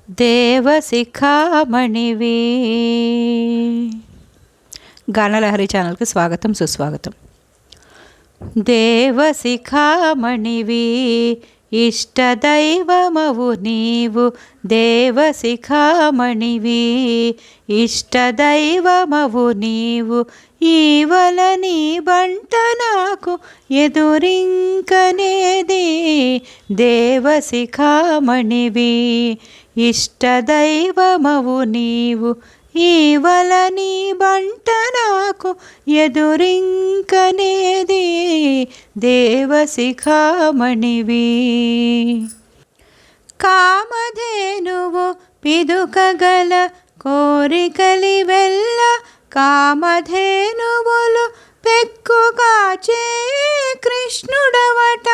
దేవశిఖామణివి. గానలహరి ఛానల్కి స్వాగతం సుస్వాగతం. దేవశిఖామణివి ఇష్టదైవమవు నీవు, దేవశిఖామణివి ఇష్టదైవమవు నీవు. ఈవల నీ బంట నాకు ఎదురింకనేది, దేవశిఖామణివి ఇష్టదైవమవు నీవు. ఈవల నీ బంట నాకు ఎదురింకనేది, దేవశిఖామణివి. కామధేనువు పిదుకగల కోరికలి వెళ్ళ, కామధేనువులు పెక్కుగాచే కృష్ణుడవట.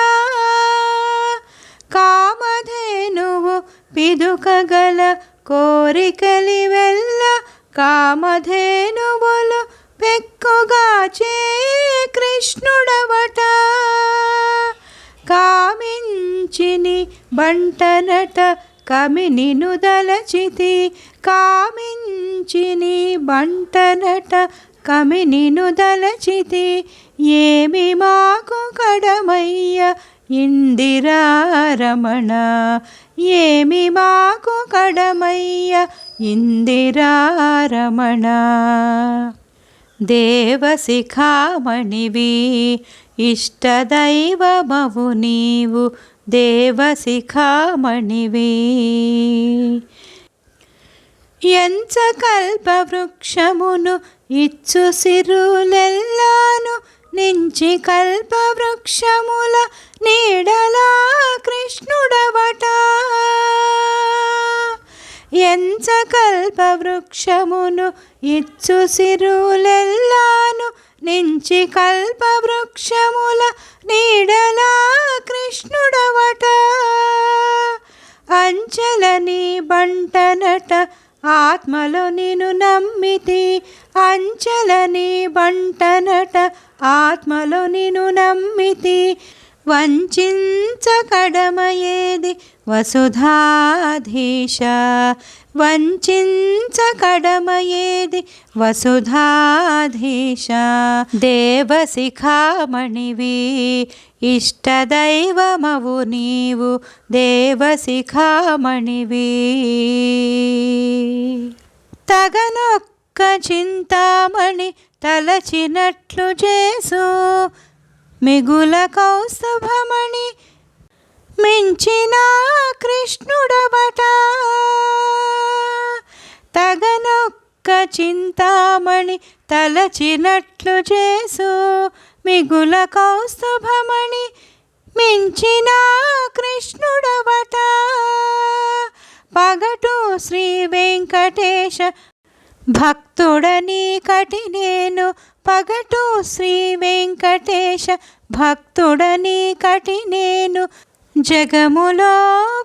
కామధేనువు పిదుకగల కోరికలి వెళ్ళ, కామధేనువులు పెక్కుగాచే కృష్ణుడవట. కామించిని బంటనట కమినిను దలచితి, కామించిని బంటనట కమినిను దలచితి. ఏమి మాకు కడమయ్య ఇందిరారమణ, ఏమి మాకు కడమయ్య ఇందిరారమణ. దేవశిఖామణివి ఇష్టదైవమవు నీవు, దేవశిఖామణివి. ఎంచ కల్పవృక్షమును ఇచ్చు సిరులెల్లాను, నించి కల్పవృక్షముల నీడలా కృష్ణుడవట. ఎంచ కల్పవృక్షమును ఇచ్చు సిరులెల్లాను, నించి కల్పవృక్షముల నీడలా కృష్ణుడవట. అంచలని బంటనట ఆత్మలో నిను నమ్మితి, అంచలని బంటనట ఆత్మలో నిను నమ్మితి. వంచించకడమయేది వసుధాధీశ, వంచించకడమయేది వసుధాధీశ. దేవశిఖామణివి ఇష్టదైవమవు నీవు, దేవశిఖామణివి. తగనొక్క చింతామణి తలచినట్లు చేసు, మిగుల కౌస్తుభమణి మించిన కృష్ణుడవట. తగనొక్క చింతామణి తలచినట్లు చేసు, మిగుల కౌస్తుభమణి మించిన కృష్ణుడవట. పగటు శ్రీ వెంకటేశ భక్తుడని కటి నేను, పగటు శ్రీ వెంకటేశ భక్తుడని కటి నేను. జగములో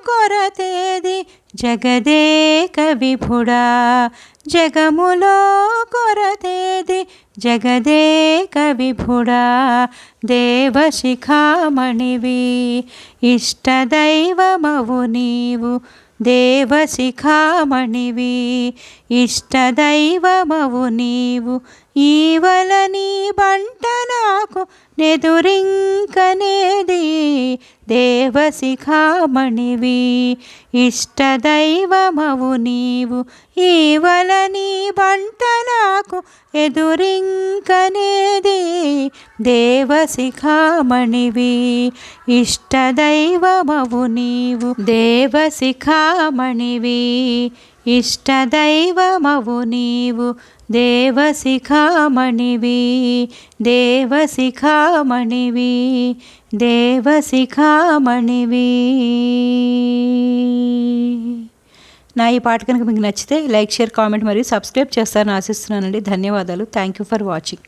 కొరతేది జగదేక విభుడా, జగములో కొరతేది జగదేక విభుడా. దేవశిఖామణివి ఇష్టదైవమవు నీవు, దేవశిఖామణివి ఇష్టదైవమవు నీవు. ఈవల నీ బంట నాకు నెదురింకనేది, దేవశిఖామణివి ఇష్టదైవమవు నీవు. ఈవల నీ బంట నాకు ఎదురింకనేది, దేవశిఖామణివి ఇష్టదైవమవు నీవు, దేవశిఖామణివి ఇష్టదైవమవు నీవు. దేవశిఖామణివి దేవశిఖామణివి దేవశిఖామణివి. నా ఈ పాట కనుక మీకు నచ్చితే లైక్, షేర్, కామెంట్ మరియు సబ్స్క్రైబ్ చేస్తారని ఆశిస్తున్నానండి. ధన్యవాదాలు. Thank you for watching.